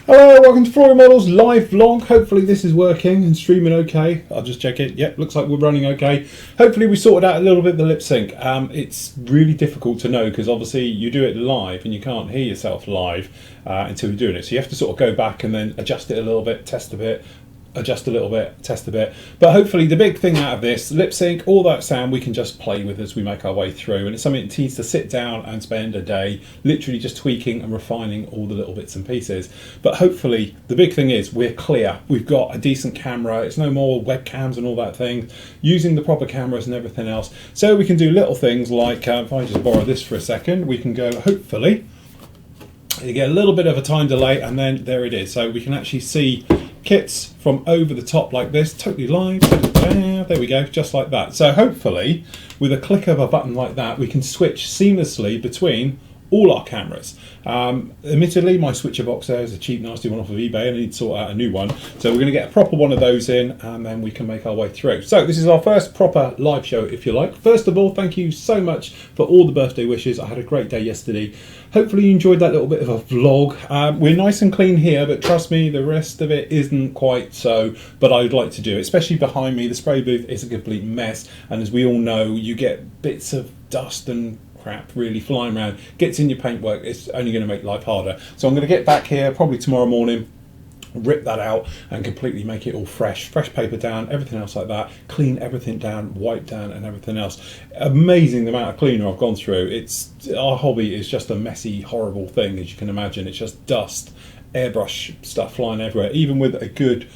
Hello, welcome to Flory Models live vlog. Hopefully this is working and streaming okay. I'll just check it. Yep, looks like we're running okay. Hopefully we sorted out a little bit the lip sync. It's really difficult to know because obviously you do it live and you can't hear yourself live until you're doing it. So you have to sort of go back and then adjust it a little bit, test a bit, adjust a little bit, test a bit. But hopefully the big thing out of this, lip sync, all that sound we can just play with as we make our way through. And it's something that needs to sit down and spend a day literally just tweaking and refining all the little bits and pieces. But hopefully the big thing is we're clear. We've got a decent camera. It's no more webcams and all that thing. Using the proper cameras and everything else. So we can do little things like, if I just borrow this for a second, we can go, hopefully, you get a little bit of a time delay and then there it is. So we can actually see kits from over the top like this, totally live. There we go, just like that. So hopefully with a click of a button like that we can switch seamlessly between all our cameras. Admittedly my switcher box there is a cheap nasty one off of eBay and I need to sort out a new one, so we're going to get a proper one of those in and then we can make our way through. So this is our first proper live show, if you like. First of all, thank you so much for all the birthday wishes. I had a great day yesterday. Hopefully you enjoyed that little bit of a vlog. We're nice and clean here, but trust me, the rest of it isn't quite so, but I would like to do it, especially behind me. The spray booth is a complete mess, and as we all know, you get bits of dust and crap really flying around, gets in your paintwork. It's only going to make life harder. So I'm going to get back here probably tomorrow morning, rip that out and completely make it all fresh paper down, everything else like that, clean everything down, wipe down and everything else. Amazing the amount of cleaner I've gone through. Our hobby is just a messy, horrible thing, as you can imagine. It's just dust, airbrush stuff flying everywhere. Even with a good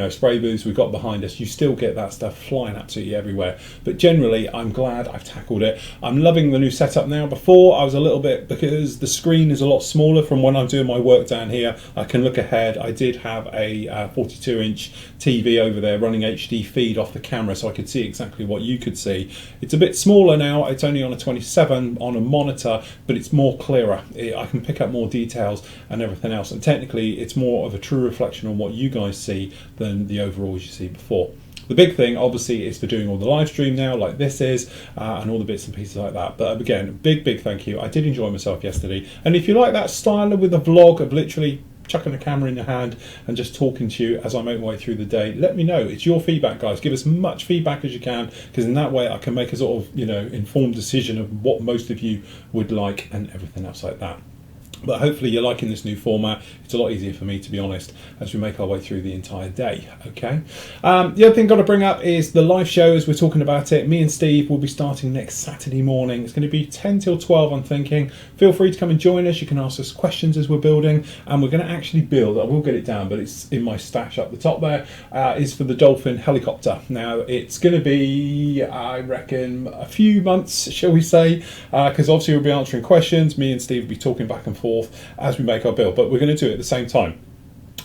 spray booths we've got behind us, you still get that stuff flying absolutely everywhere. But generally I'm glad I've tackled it. I'm loving the new setup now. Before I was a little bit, because the screen is a lot smaller from when I'm doing my work down here, I can look ahead. I did have a 42-inch TV over there running HD feed off the camera so I could see exactly what you could see. It's a bit smaller now. It's only on a 27 on a monitor, but it's more clearer. I can pick up more details and everything else, and technically it's more of a true reflection on what you guys see than the overalls you see before. The big thing obviously is for doing all the live stream now like this is and all the bits and pieces like that. But again, big thank you. I did enjoy myself yesterday, and if you like that style with a vlog of literally chucking a camera in your hand and just talking to you as I make my way through the day, let me know. It's your feedback, guys. Give us as much feedback as you can, because in that way I can make a sort of informed decision of what most of you would like and everything else like that. But hopefully you're liking this new format. It's a lot easier for me, to be honest, as we make our way through the entire day. Okay. The other thing I've got to bring up is the live show, as we're talking about it. Me and Steve will be starting next Saturday morning. It's going to be 10 till 12, I'm thinking. Feel free to come and join us. You can ask us questions as we're building, and we're going to actually build, I will get it down, but it's in my stash up the top there, is for the Dolphin helicopter. Now, it's going to be, I reckon, a few months, shall we say, because obviously we'll be answering questions. Me and Steve will be talking back and forth as we make our build, but we're going to do it at the same time.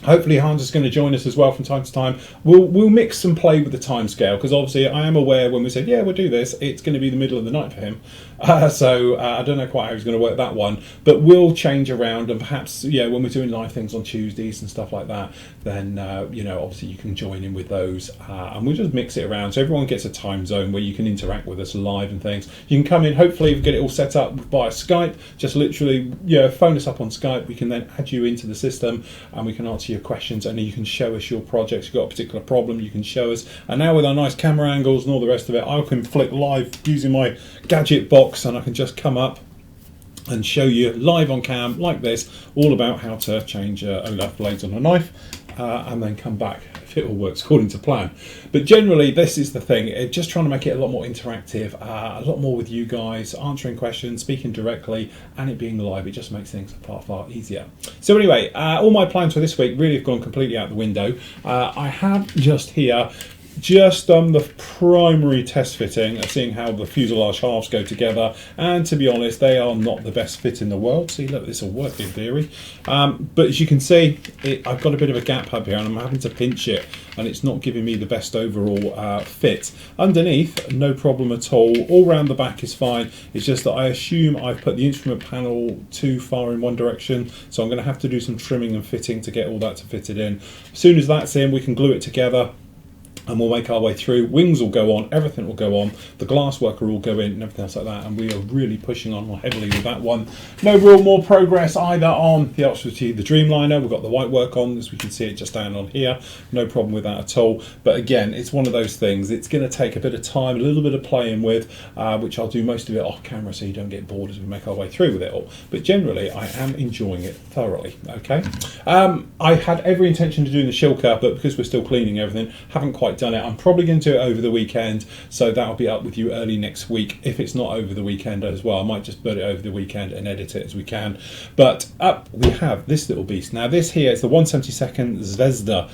Hopefully Hans is going to join us as well from time to time. We'll mix and play with the time scale, because obviously I am aware when we said, yeah, we'll do this, it's going to be the middle of the night for him. So I don't know quite how he's going to work that one, but we'll change around, and perhaps, when we're doing live things on Tuesdays and stuff like that, then, obviously you can join in with those, and we'll just mix it around so everyone gets a time zone where you can interact with us live and things. You can come in, hopefully get it all set up via Skype, just literally, phone us up on Skype. We can then add you into the system and we can answer your questions, and you can show us your projects. You've got a particular problem, you can show us, and now with our nice camera angles and all the rest of it, I can flick live using my gadget box, and I can just come up and show you live on cam like this, all about how to change Olaf blades on a knife, and then come back if it all works according to plan. But generally this is the thing, just trying to make it a lot more interactive, a lot more with you guys, answering questions, speaking directly, and it being live. It just makes things far easier. So anyway, all my plans for this week really have gone completely out the window. I have just here just done the primary test fitting of seeing how the fuselage halves go together, and to be honest, they are not the best fit in the world. See, look, this will work in theory, but as you can see, I've got a bit of a gap up here and I'm having to pinch it, and it's not giving me the best overall fit. Underneath, no problem at all round the back is fine. It's just that I assume I've put the instrument panel too far in one direction, so I'm going to have to do some trimming and fitting to get all that to fit it in. As soon as that's in, we can glue it together and we'll make our way through. Wings will go on, everything will go on, the glass worker will go in and everything else like that, and we are really pushing on heavily with that one. No real more progress either on the Oxford-T, the Dreamliner. We've got the white work on, as we can see it just down on here. No problem with that at all. But again, it's one of those things, it's going to take a bit of time, a little bit of playing with, which I'll do most of it off camera so you don't get bored as we make our way through with it all. But generally, I am enjoying it thoroughly, okay? I had every intention of doing the Shilker, but because we're still cleaning everything, haven't quite done it. I'm probably going to do it over the weekend, so that'll be up with you early next week. If it's not over the weekend as well, I might just put it over the weekend and edit it as we can. But up we have this little beast. Now this here is the 1/72 Zvezda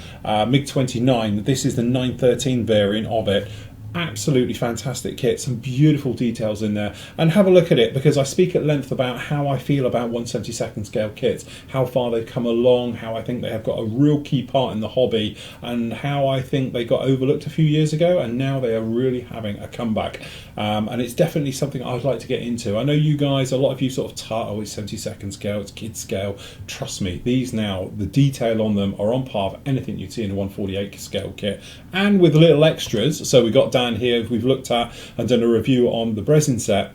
MiG-29. This is the 913 variant of it. Absolutely fantastic kit, some beautiful details in there, and have a look at it because I speak at length about how I feel about 1/72 scale kits, how far they've come along, how I think they have got a real key part in the hobby, and how I think they got overlooked a few years ago and now they are really having a comeback, and it's definitely something I'd like to get into. I know you guys, a lot of you sort of oh, it's 72nd scale, it's kid scale. Trust me, these now, the detail on them are on par with anything you'd see in a 1/48 scale kit, and with little extras. So we got down here, we've looked at and done a review on the Breslin set.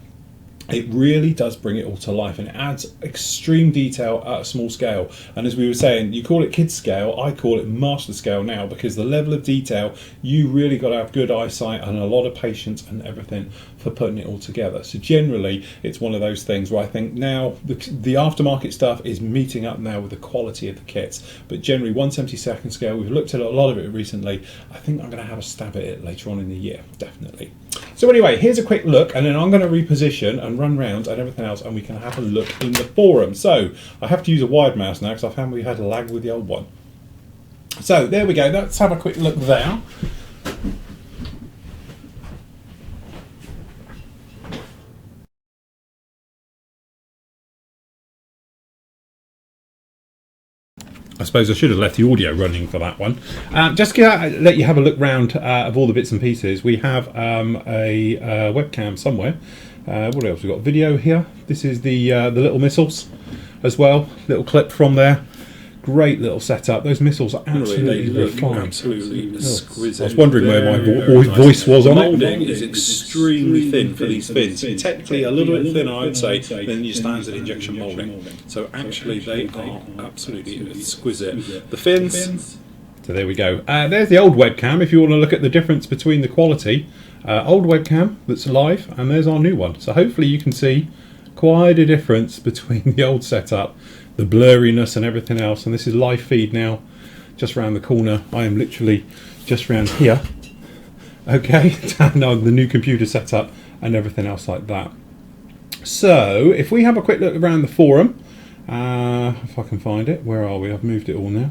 It really does bring it all to life and it adds extreme detail at a small scale. And as we were saying, you call it kid scale, I call it master scale now, because the level of detail, you really got to have good eyesight and a lot of patience and everything for putting it all together. So generally, it's one of those things where I think now the aftermarket stuff is meeting up now with the quality of the kits. But generally, 1/72 scale, we've looked at a lot of it recently. I think I'm going to have a stab at it later on in the year, definitely. So anyway, here's a quick look, and then I'm going to reposition and run round and everything else, and we can have a look in the forum. So I have to use a wide mouse now because I found we had a lag with the old one. So there we go, let's have a quick look there. I suppose I should have left the audio running for that one. Just to let you have a look round of all the bits and pieces. We have a webcam somewhere. What else? We've got video here. This is the little missiles as well. Little clip from there. Great little setup. Those missiles are absolutely fine. Absolutely exquisite. I was wondering where my voice was on it. The moulding is extremely thin for these fins. Technically a little bit thinner, I would say, than your standard injection moulding. So actually they are absolutely exquisite. The fins. So there we go. There's the old webcam if you want to look at the difference between the quality. Old webcam that's live, and there's our new one. So hopefully you can see quite a difference between the old setup, the blurriness and everything else. And this is live feed now, just around the corner. I am literally just around here. Okay, now the new computer setup and everything else like that. So if we have a quick look around the forum, if I can find it, where are we? I've moved it all now.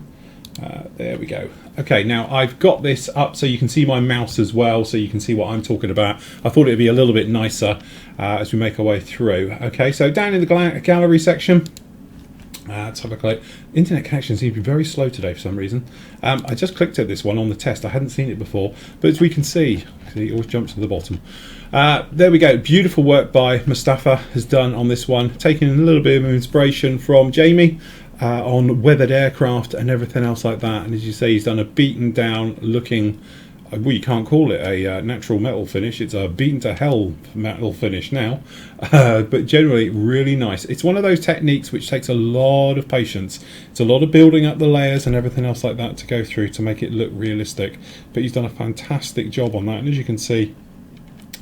There we go. Okay, now I've got this up so you can see my mouse as well, so you can see what I'm talking about. I thought it'd be a little bit nicer as we make our way through. Okay, so down in the gallery section, let's have a click. Internet connection seems to be very slow today for some reason. I just clicked at this one on the test. I hadn't seen it before, but as we can see, it always jumps to the bottom. There we go. Beautiful work by Mustafa has done on this one, taking a little bit of inspiration from Jamie on weathered aircraft and everything else like that. And as you say, he's done a beaten down looking, well, you can't call it a natural metal finish, it's a beaten to hell metal finish now, but generally really nice. It's one of those techniques which takes a lot of patience. It's a lot of building up the layers and everything else like that to go through to make it look realistic, but he's done a fantastic job on that. And as you can see,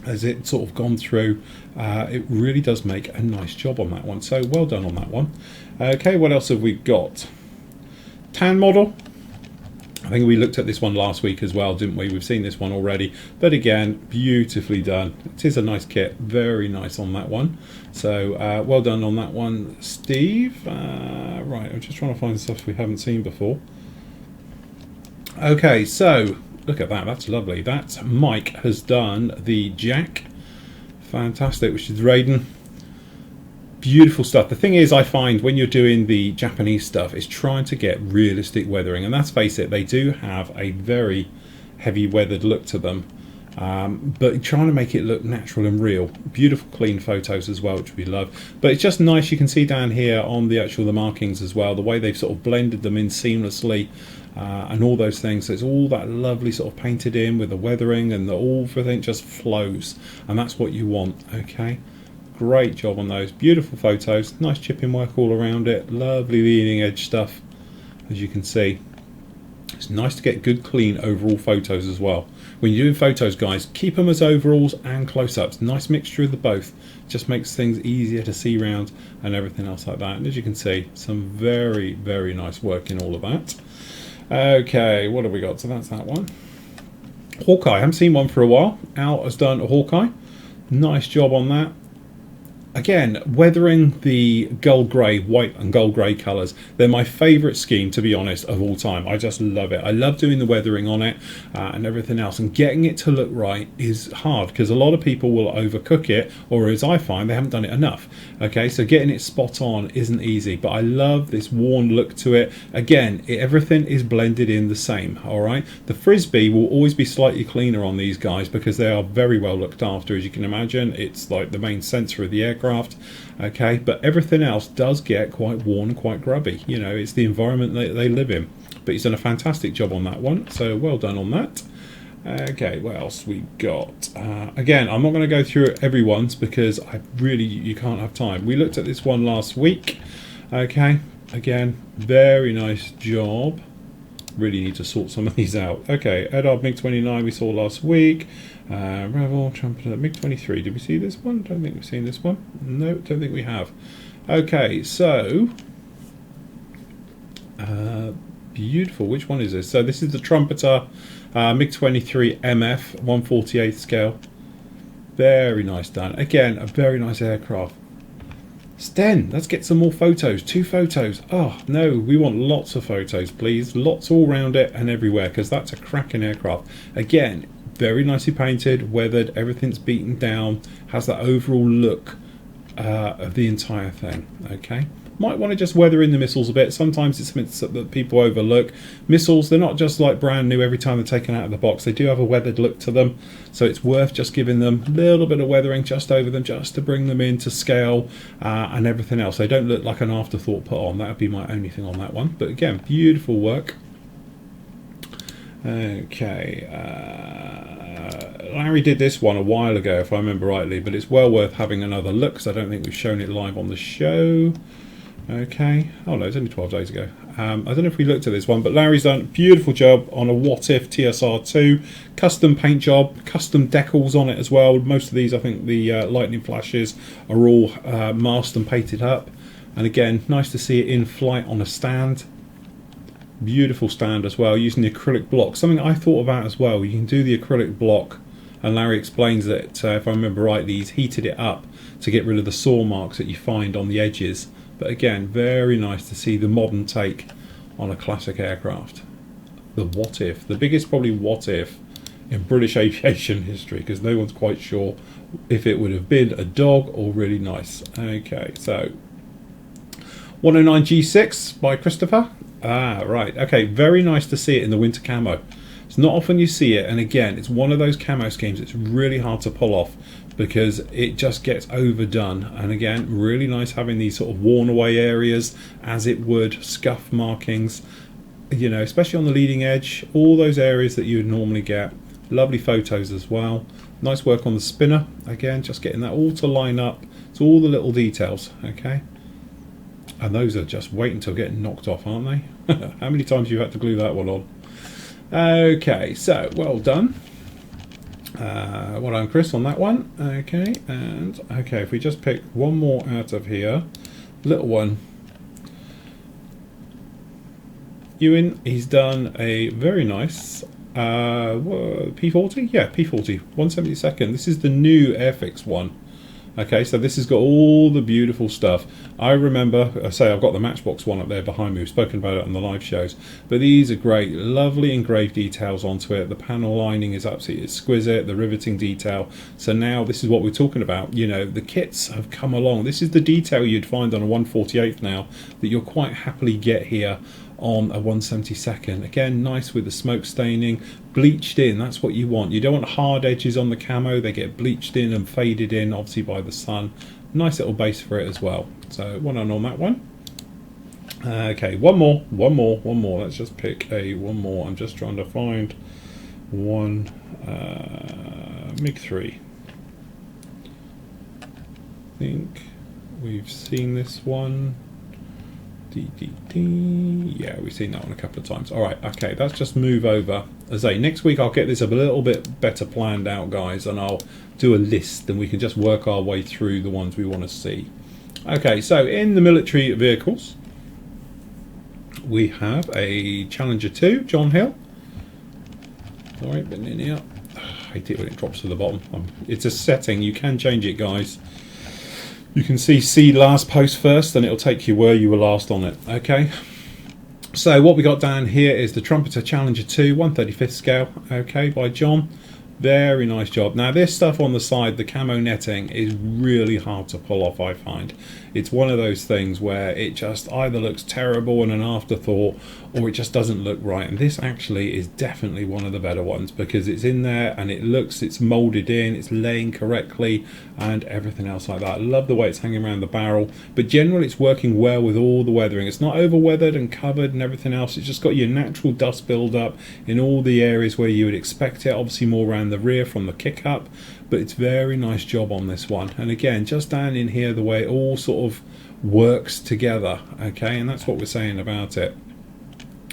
as it's sort of gone through, it really does make a nice job on that one, so well done on that one. Okay, what else have we got? Tan model. I think we looked at this one last week as well, didn't we? We've seen this one already, but again, beautifully done. It is a nice kit, very nice on that one. So well done on that one, Steve. Right, I'm just trying to find stuff we haven't seen before. Okay, so look at that, that's lovely. That's Mike has done the Jack. Fantastic, which is Raiden. Beautiful stuff. The thing is, I find when you're doing the Japanese stuff, is trying to get realistic weathering, and let's face it, they do have a very heavy weathered look to them, but trying to make it look natural and real. Beautiful clean photos as well, which we love. But it's just nice, you can see down here on the markings as well, the way they've sort of blended them in seamlessly, and all those things. So it's all that lovely sort of painted in with the weathering, and everything just flows, and that's what you want. Okay, great job on those. Beautiful photos, nice chipping work all around it, lovely leading edge stuff, as you can see. It's nice to get good clean overall photos as well. When you're doing photos, guys, keep them as overalls and close-ups. Nice mixture of the both. Just makes things easier to see around and everything else like that. And as you can see, some very, very nice work in all of that. Okay, what have we got? So that's that one. Hawkeye, I haven't seen one for a while. Al has done a Hawkeye. Nice job on that. Again, weathering the gold grey, white and gold grey colours. They're my favourite scheme, to be honest, of all time. I just love it. I love doing the weathering on it and everything else. And getting it to look right is hard, because a lot of people will overcook it, or as I find, they haven't done it enough. Okay, so getting it spot on isn't easy. But I love this worn look to it. Again, everything is blended in the same, alright? The Frisbee will always be slightly cleaner on these guys, because they are very well looked after, as you can imagine. It's like the main sensor of the aircraft. Okay, but everything else does get quite worn and quite grubby. You know, it's the environment that they live in. But he's done a fantastic job on that one, so well done on that. Okay, what else we got? Again, I'm not going to go through everyone's, because you can't have time. We looked at this one last week. Okay, again, very nice job. Really need to sort some of these out. Okay, Edard MiG-29 we saw last week. Revel, Trumpeter, MiG-23. Did we see this one? Don't think we've seen this one. No, don't think we have. Okay, so beautiful. Which one is this? So this is the Trumpeter MiG-23 MF 1/48 scale. Very nice done. Again, a very nice aircraft. Sten, let's get some more photos. 2 photos. Oh, no, we want lots of photos, please. Lots all around it and everywhere, because that's a cracking aircraft. Again, very nicely painted, weathered, everything's beaten down, has that overall look of the entire thing. Okay, might want to just weather in the missiles a bit. Sometimes it's something that people overlook. Missiles, they're not just like brand new every time they're taken out of the box. They do have a weathered look to them, so it's worth just giving them a little bit of weathering just over them, just to bring them into scale and everything else. They don't look like an afterthought put on. That would be my only thing on that one. But again, beautiful work. Okay, Larry did this one a while ago, if I remember rightly, but it's well worth having another look, because I don't think we've shown it live on the show. Okay, oh no, it's only 12 days ago. I don't know if we looked at this one, but Larry's done a beautiful job on a What If TSR2, custom paint job, custom decals on it as well. Most of these, I think the lightning flashes are all masked and painted up, and again, nice to see it in flight on a stand. Beautiful stand as well, using the acrylic block, something I thought about as well. You can do the acrylic block, and Larry explains that if I remember rightly, he's heated it up to get rid of the saw marks that you find on the edges. But again, very nice to see the modern take on a classic aircraft. The What If, the biggest probably what if in British aviation history, because no one's quite sure if it would have been a dog or really nice. Okay, so 109 G6 by Christopher. Right, okay, very nice to see it in the winter camo. It's not often you see it, and again, it's one of those camo schemes it's really hard to pull off, because it just gets overdone. And again, really nice having these sort of worn away areas, as it would, scuff markings, you know, especially on the leading edge, all those areas that you would normally get. Lovely photos as well. Nice work on the spinner, again, just getting that all to line up. It's all the little details, okay? And those are just waiting till getting knocked off, aren't they? How many times you've had to glue that one on? Okay, so well done. Well done, Chris, on that one. Okay, and okay, if we just pick one more out of here, little one. Ewan, he's done a very nice P40. Yeah, P40, 1/72. This is the new Airfix one. Okay, so this has got all the beautiful stuff. I remember, I say I've got the Matchbox one up there behind me. We've spoken about it on the live shows. But these are great, lovely engraved details onto it. The panel lining is absolutely exquisite, the riveting detail. So now this is what we're talking about. You know, the kits have come along. This is the detail you'd find on a 148th now that you'll quite happily get here on a 172nd. Again, nice with the smoke staining, bleached in. That's what you want. You don't want hard edges on the camo. They get bleached in and faded in, obviously by the sun. Nice little base for it as well. So one on that one. Okay, one more. Let's just pick one more. I'm just trying to find one MiG-3. I think we've seen this one. Yeah, we've seen that one a couple of times. All right, okay, let's just move over. As I say, next week I'll get this a little bit better planned out, guys, and I'll do a list and we can just work our way through the ones we want to see. Okay, so in the military vehicles, we have a Challenger 2, John Hill. All right, been in here. I hate it when it drops to the bottom. It's a setting, you can change it, guys. You can see last post first, and it'll take you where you were last on it. Okay. So what we got down here is the Trumpeter Challenger 2, 1/35th scale. Okay, by John. Very nice job. Now this stuff on the side, the camo netting, is really hard to pull off, I find. It's one of those things where it just either looks terrible and an afterthought, or it just doesn't look right. And this actually is definitely one of the better ones because it's in there and it's molded in, it's laying correctly and everything else like that. I love the way it's hanging around the barrel, but generally it's working well with all the weathering. It's not over weathered and covered and everything else. It's just got your natural dust build up in all the areas where you would expect it, obviously more around the rear from the kick up, but it's very nice job on this one. And again, just down in here, the way it all sort of works together, okay, and that's what we're saying about it.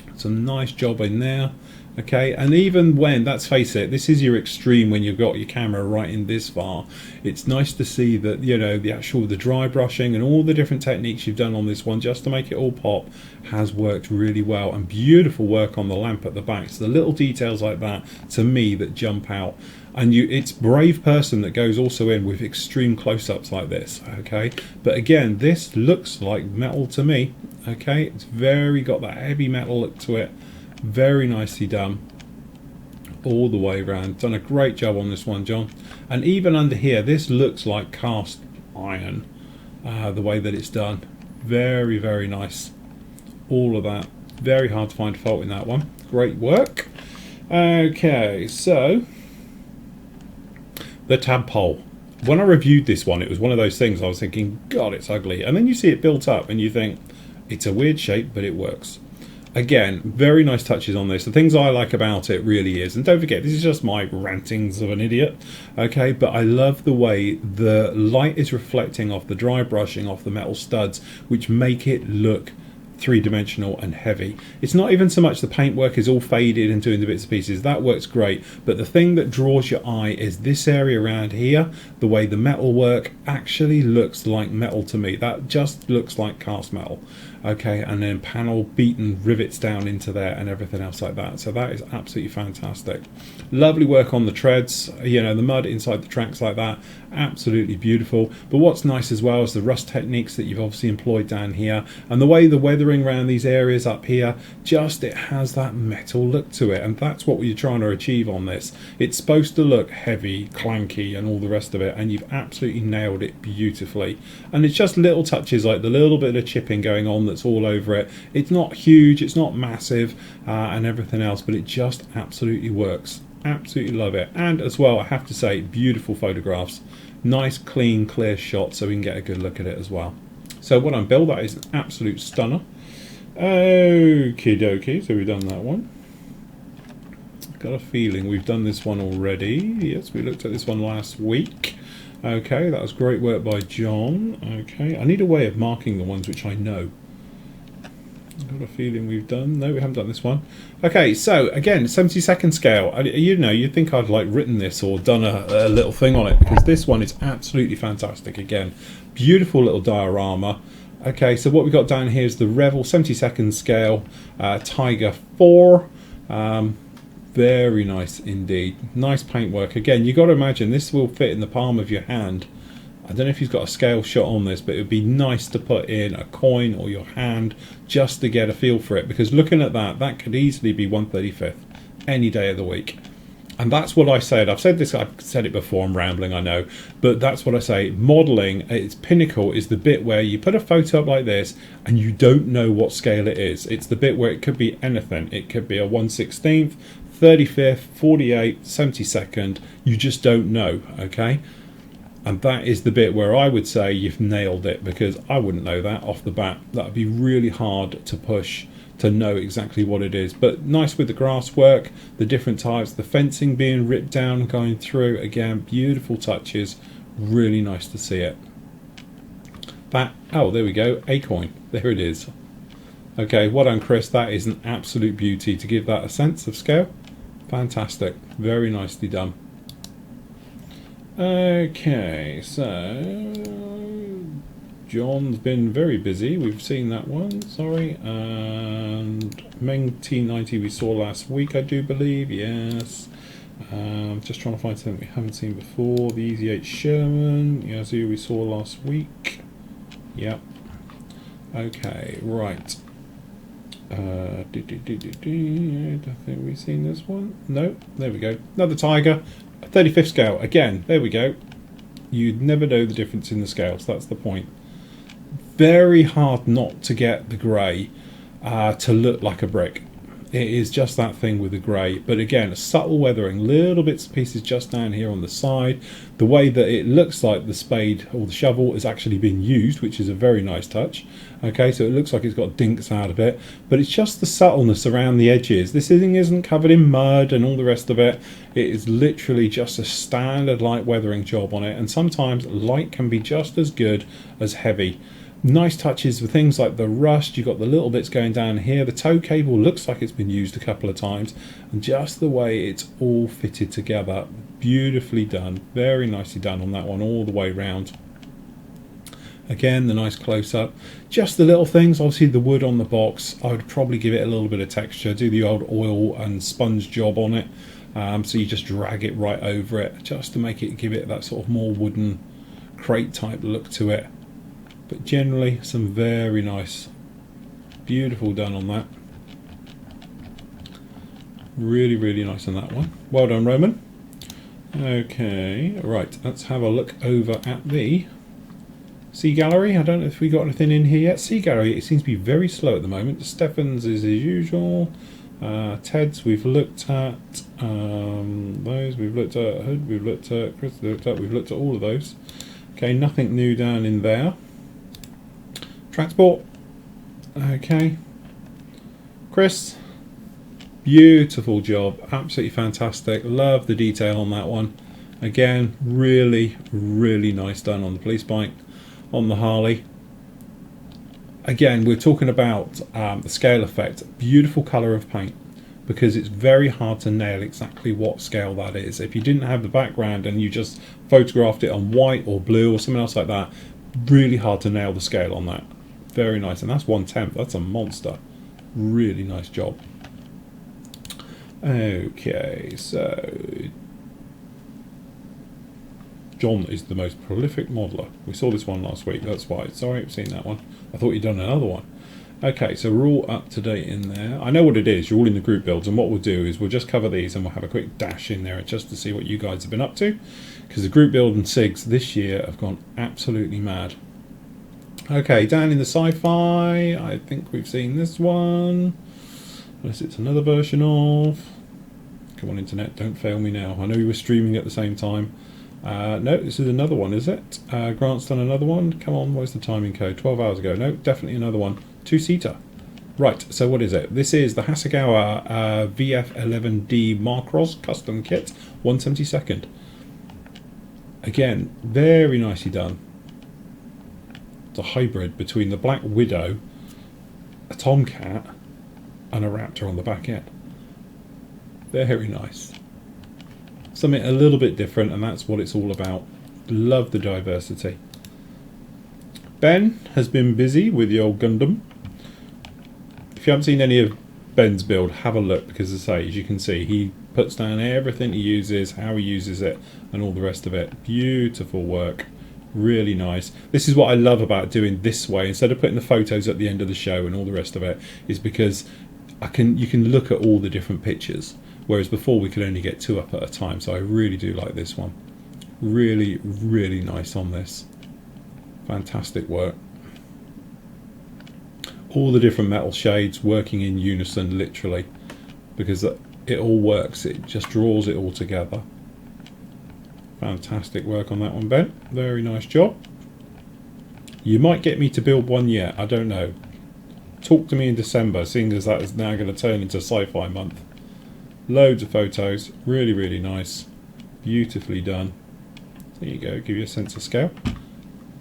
It's a nice job in there, okay. And even when, let's face it, this is your extreme when you've got your camera right in this far, it's nice to see that, you know, the dry brushing and all the different techniques you've done on this one just to make it all pop has worked really well. And beautiful work on the lamp at the back. So the little details like that, to me, that jump out. And it's brave person that goes also in with extreme close-ups like this, okay. But again, this looks like metal to me, okay. It's got that heavy metal look to it. Very nicely done all the way around. Done a great job on this one, John. And even under here, this looks like cast iron, the way that it's done. Very, very nice. All of that. Very hard to find a fault in that one. Great work. Okay, so the Tadpole. When I reviewed this one, it was one of those things I was thinking, God, it's ugly. And then you see it built up and you think, it's a weird shape, but it works. Again, very nice touches on this. The things I like about it really is, and don't forget, this is just my rantings of an idiot, okay, but I love the way the light is reflecting off the dry brushing off the metal studs, which make it look three-dimensional and heavy. It's not even so much the paintwork is all faded and doing the bits and pieces. That works great, but the thing that draws your eye is this area around here. The way the metal work actually looks like metal to me. That just looks like cast metal, okay. And then panel beaten rivets down into there and everything else like that. So that is absolutely fantastic. Lovely work on the treads, you know, the mud inside the tracks like that, absolutely beautiful. But what's nice as well is the rust techniques that you've obviously employed down here, and the way the weathering around these areas up here, just it has that metal look to it, and that's what you're trying to achieve on this. It's supposed to look heavy, clanky and all the rest of it, and you've absolutely nailed it beautifully. And it's just little touches like the little bit of chipping going on that's all over it. It's not huge, it's not massive and everything else, but it just absolutely works. Absolutely love it. And as well, I have to say, beautiful photographs. Nice, clean, clear shot so we can get a good look at it as well. So what I'm built, that is an absolute stunner. Okie dokie, so we've done that one. Got a feeling we've done this one already. Yes, we looked at this one last week. Okay, that was great work by John. Okay, I need a way of marking the ones which I know. I've got a feeling we've done. No, we haven't done this one. Okay, so again, 72nd scale. You know, you'd think I'd like written this or done a little thing on it, because this one is absolutely fantastic. Again, beautiful little diorama. Okay, so what we've got down here is the Revel 72nd scale Tiger 4. Very nice indeed. Nice paintwork. Again, you've got to imagine this will fit in the palm of your hand. I don't know if he's got a scale shot on this, but it would be nice to put in a coin or your hand just to get a feel for it, because looking at that, that could easily be 1/35th any day of the week. And that's what I said. I've said this, I've said it before, I'm rambling, I know, but that's what I say. Modelling, its pinnacle is the bit where you put a photo up like this and you don't know what scale it is. It's the bit where it could be anything. It could be a 1/16th, 35th, 48th, 72nd. You just don't know, okay? And that is the bit where I would say you've nailed it, because I wouldn't know that off the bat. That would be really hard to push to know exactly what it is. But nice with the grass work, the different types, the fencing being ripped down and going through. Again, beautiful touches. Really nice to see it. That, oh, there we go, a coin. There it is. Okay, well done, Chris. That is an absolute beauty to give that a sense of scale. Fantastic. Very nicely done. Okay, so John's been very busy. We've seen that one, sorry. And Meng T90 we saw last week, I do believe. Yes. Just trying to find something we haven't seen before. The Easy 8 Sherman, Yazoo we saw last week. Yep. Okay, right. I think we've seen this one. No, there we go. Another Tiger. 35th scale. Again, there we go. You'd never know the difference in the scales. That's the point. Very hard not to get the grey to look like a brick. It is just that thing with the grey. But again, a subtle weathering, little bits and pieces just down here on the side. The way that it looks like the spade or the shovel has actually been used, which is a very nice touch. Okay, so it looks like it's got dinks out of it. But it's just the subtleness around the edges. This thing isn't covered in mud and all the rest of it. It is literally just a standard light weathering job on it. And sometimes light can be just as good as heavy. Nice touches with things like the rust. You've got the little bits going down here. The tow cable looks like it's been used a couple of times, and just the way it's all fitted together, beautifully done. Very nicely done on that one all the way round. Again, the nice close-up. Just the little things. Obviously the wood on the box, I would probably give it a little bit of texture, do the old oil and sponge job on it. So you just drag it right over it just to make it, give it that sort of more wooden crate type look to it. But generally some very nice, beautiful done on that. Really, really nice on that one. Well done, Roman. Okay, right, let's have a look over at the Sea Gallery. I don't know if we got anything in here yet. Sea Gallery, it seems to be very slow at the moment. Stefan's is as usual. Ted's we've looked at. Those we've looked at. Hood we've looked at. Chris looked at. We've looked at all of those. Okay, nothing new down in there. Transport. Okay. Chris. Beautiful job. Absolutely fantastic. Love the detail on that one. Again, really, really nice done on the police bike. On the Harley. Again, we're talking about the scale effect. Beautiful colour of paint, because it's very hard to nail exactly what scale that is. If you didn't have the background and you just photographed it on white or blue or something else like that, really hard to nail the scale on that. Very nice. And that's 1/10. That's a monster. Really nice job. Okay, so John is the most prolific modeller. We saw this one last week, that's why. Sorry, I've seen that one. I thought you'd done another one. Okay, so we're all up to date in there. I know what it is, you're all in the group builds, and what we'll do is we'll just cover these and we'll have a quick dash in there just to see what you guys have been up to, because the group build and SIGs this year have gone absolutely mad. Okay, down in the sci-fi, I think we've seen this one. Unless it's another version of... Come on, internet, don't fail me now. I know you were streaming at the same time. No, this is another one, is it? Grant's done another one. Come on, where's the timing code? 12 hours ago. No, definitely another one. Two-seater. Right, so what is it? This is the Hasegawa VF11D Macross custom kit, 1/72. Again, very nicely done. It's a hybrid between the Black Widow, a Tomcat, and a Raptor on the back end. Very nice. Something a little bit different, and that's what it's all about. Love the diversity. Ben has been busy with the old Gundam. If you haven't seen any of Ben's build, have a look, because as I say, as you can see, he puts down everything he uses, how he uses it, and all the rest of it. Beautiful work. Really nice. This is what I love about doing this way, instead of putting the photos at the end of the show and all the rest of it, is because you can look at all the different pictures, whereas before we could only get 2 up at a time. So I really do like this one. Really, really nice on this. Fantastic work. All the different metal shades working in unison, literally, because it all works. It just draws it all together. Fantastic work on that one, Ben. Very nice job. You might get me to build one yet. I don't know. Talk to me in December, seeing as that is now going to turn into sci-fi month. Loads of photos. Really, really nice. Beautifully done. There you go. Give you a sense of scale.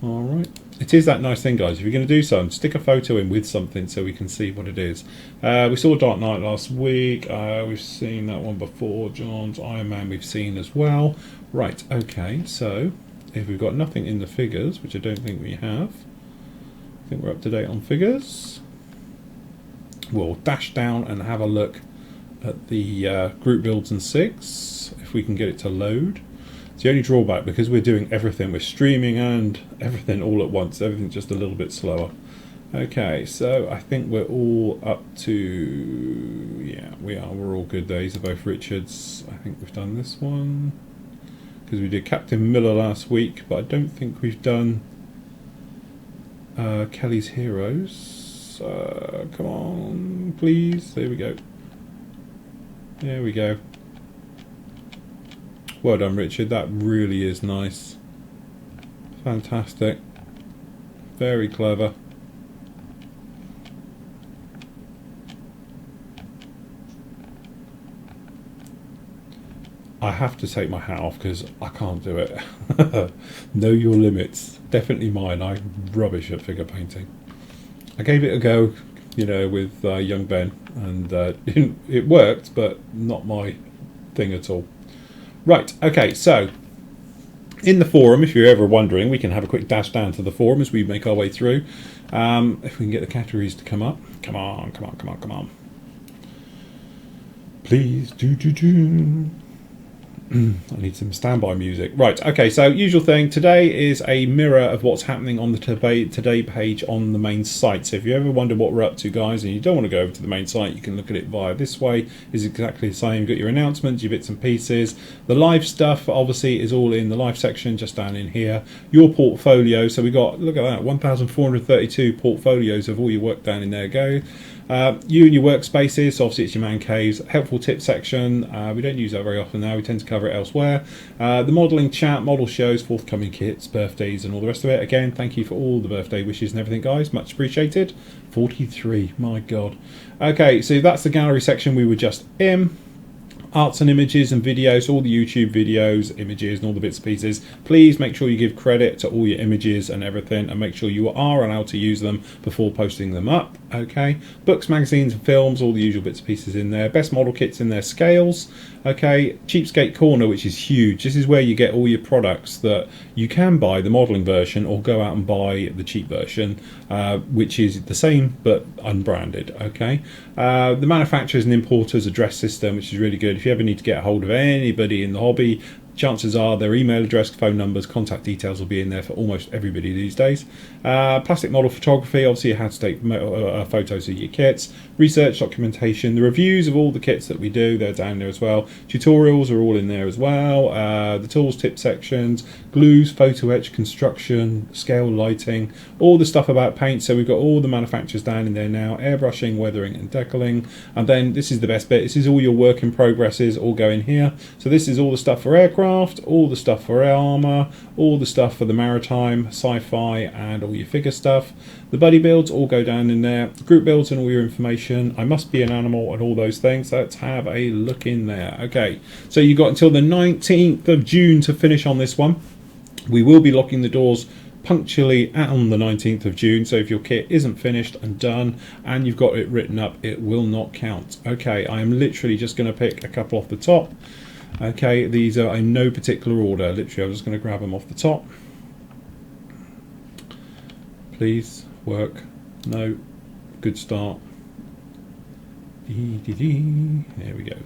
All right. It is that nice thing, guys. If you're going to do something, stick a photo in with something so we can see what it is. We saw Dark Knight last week. We've seen that one before. John's Iron Man we've seen as well. Right, okay, so if we've got nothing in the figures, which I don't think we have, I think we're up to date on figures. We'll dash down and have a look at the group builds and SIGs, if we can get it to load. It's the only drawback, because we're doing everything, we're streaming and everything all at once, everything's just a little bit slower. Okay, so I think we're all up to, yeah, we're all good there. These are both Richards. I think we've done this one, because we did Captain Miller last week, but I don't think we've done Kelly's Heroes. Come on, please. There we go. There we go. Well done, Richard. That really is nice. Fantastic. Very clever. I have to take my hat off because I can't do it. Know your limits. Definitely mine. I'm rubbish at figure painting. I gave it a go, you know, with young Ben, and it worked, but not my thing at all. Right, okay, so in the forum, if you're ever wondering, we can have a quick dash down to the forum as we make our way through. If we can get the categories to come up. Come on, come on, come on, come on. Please do. I need some standby music. Right, okay, so usual thing. Today is a mirror of what's happening on the Today page on the main site. So if you ever wonder what we're up to, guys, and you don't want to go over to the main site, you can look at it via this way. It's exactly the same. You've got your announcements, your bits and pieces. The live stuff, obviously, is all in the live section, just down in here. Your portfolio, so we got, look at that, 1,432 portfolios of all your work down in there. Go. You and your workspaces, so obviously it's your man caves. Helpful tip section, we don't use that very often now, we tend to cover it elsewhere. The modelling chat, model shows, forthcoming kits, birthdays and all the rest of it. Again, thank you for all the birthday wishes and everything, guys, much appreciated. 43, my god. Okay, so that's the gallery section we were just in. Arts and images and videos, all the YouTube videos, images and all the bits and pieces. Please make sure you give credit to all your images and everything, and make sure you are allowed to use them before posting them up. Okay, books, magazines and films, all the usual bits and pieces in there. Best model kits in their scales. Okay, Cheapskate Corner, which is huge. This is where you get all your products that you can buy the modelling version or go out and buy the cheap version, which is the same but unbranded. Okay, the manufacturers and importers address system, which is really good. If you ever need to get a hold of anybody in the hobby, chances are their email address, phone numbers, contact details will be in there for almost everybody these days. Plastic model photography, obviously you had to take photos of your kits. Research, documentation, the reviews of all the kits that we do, they're down there as well. Tutorials are all in there as well. The tools, tip sections, glues, photo etch, construction, scale, lighting, all the stuff about paint. So we've got all the manufacturers down in there now, airbrushing, weathering and decaling. And then this is the best bit, this is all your work in progresses all go in here. So this is all the stuff for aircraft, all the stuff for armour, all the stuff for the maritime, sci-fi and all your figure stuff. The buddy builds all go down in there, group builds and all your information. I must be an animal and all those things. Let's have a look in there. Okay, so you got until the 19th of June to finish on this one. We will be locking the doors punctually on the 19th of June, so if your kit isn't finished and done and you've got it written up, it will not count. Okay, I am literally just going to pick a couple off the top. Okay, these are in no particular order. Literally, I'm just going to grab them off the top. Please work. No. Good start. There we go.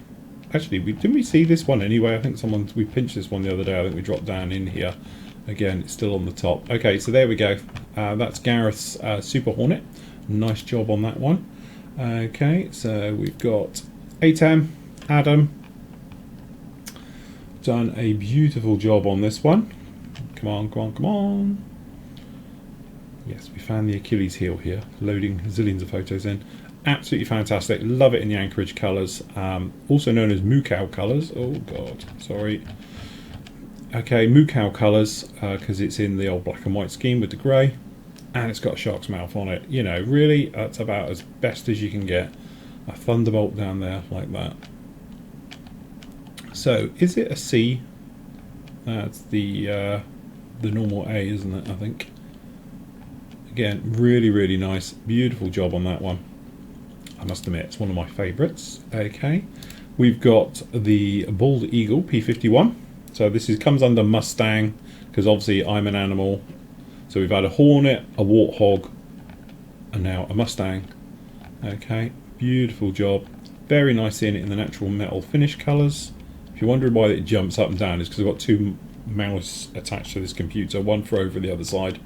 Actually, didn't we see this one anyway? I think we pinched this one the other day. I think we dropped down in here Again, it's still on the top. Okay, so there we go. That's Gareth's Super Hornet. Nice job on that one. Okay, so we've got Atem, Adam. Done a beautiful job on this one. Come on, come on, come on. Yes, we found the Achilles heel here. Loading zillions of photos in. Absolutely fantastic. Love it in the Anchorage colours. Also known as Mukau colours. Oh, God. Sorry. Okay, Mukau colours, because it's in the old black and white scheme with the grey. And it's got a shark's mouth on it. You know, really, that's about as best as you can get. A thunderbolt down there like that. So, is it a C? That's the normal A, isn't it, I think. Again, really, really nice. Beautiful job on that one. I must admit, it's one of my favourites. Okay. We've got the Bald Eagle P51. So this comes under Mustang, because obviously I'm an animal. So we've had a Hornet, a Warthog, and now a Mustang. Okay. Beautiful job. Very nice in the natural metal finish colours. If you're wondering why it jumps up and down, it's because I've got two mouse attached to this computer, one for over the other side.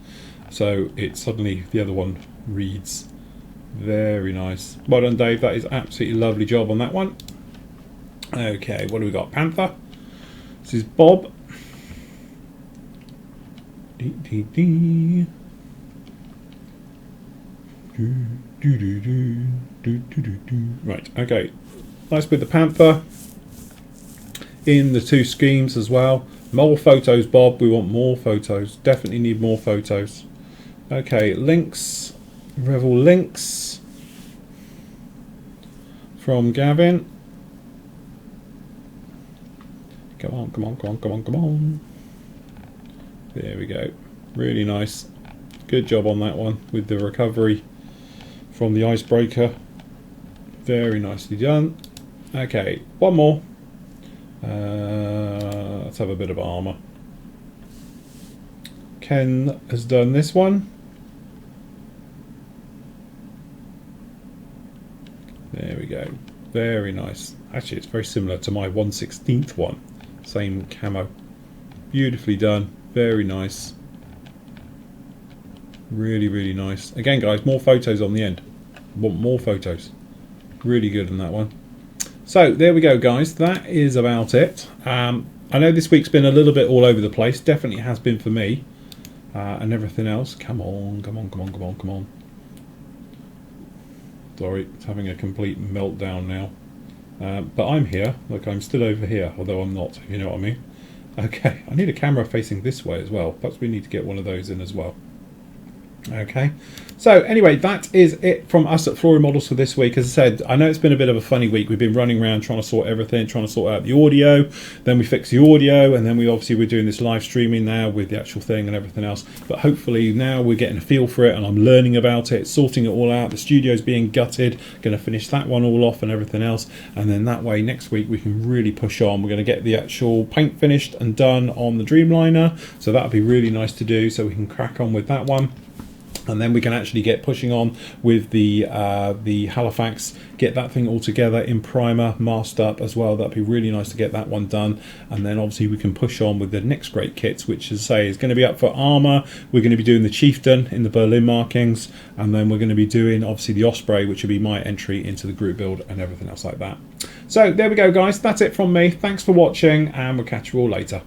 So it suddenly, the other one reads. Very nice. Well done, Dave. That is absolutely lovely job on that one. Okay, what do we got? Panther. This is Bob. Right, okay. Nice with the Panther. In the two schemes as well. More photos, Bob. We want more photos. Definitely need more photos. Okay, Lynx. Revel Lynx. From Gavin. Come on, come on, come on, come on, come on. There we go. Really nice. Good job on that one with the recovery from the icebreaker. Very nicely done. Okay, one more. Let's have a bit of armour. Ken has done this one. There we go. Very nice. Actually, it's very similar to my 1/16th one. Same camo. Beautifully done. Very nice. Really, really nice. Again, guys, more photos on the end. Want more photos. Really good on that one. So, there we go, guys. That is about it. I know this week's been a little bit all over the place. Definitely has been for me. And everything else. Come on, come on, come on, come on, come on. Sorry, it's having a complete meltdown now. But I'm here. Look, I'm still over here, although I'm not, if you know what I mean. Okay, I need a camera facing this way as well. Perhaps we need to get one of those in as well. Okay, so anyway, that is it from us at Flory Models for this week. As I said, I know it's been a bit of a funny week. We've been running around trying to sort everything, trying to sort out the audio, then we fix the audio, and then we're doing this live streaming now with the actual thing and everything else. But hopefully now we're getting a feel for it, and I'm learning about it, sorting it all out. The studio's being gutted, going to finish that one all off and everything else, and then that way next week we can really push on. We're going to get the actual paint finished and done on the Dreamliner, so that'll be really nice to do, so we can crack on with that one. And then we can actually get pushing on with the Halifax, get that thing all together in primer, masked up as well. That'd be really nice to get that one done. And then obviously we can push on with the next great kits, which, as I say, is going to be up for armour. We're going to be doing the Chieftain in the Berlin markings, and then we're going to be doing obviously the Osprey, which will be my entry into the group build and everything else like that. So there we go, guys. That's it from me. Thanks for watching, and we'll catch you all later.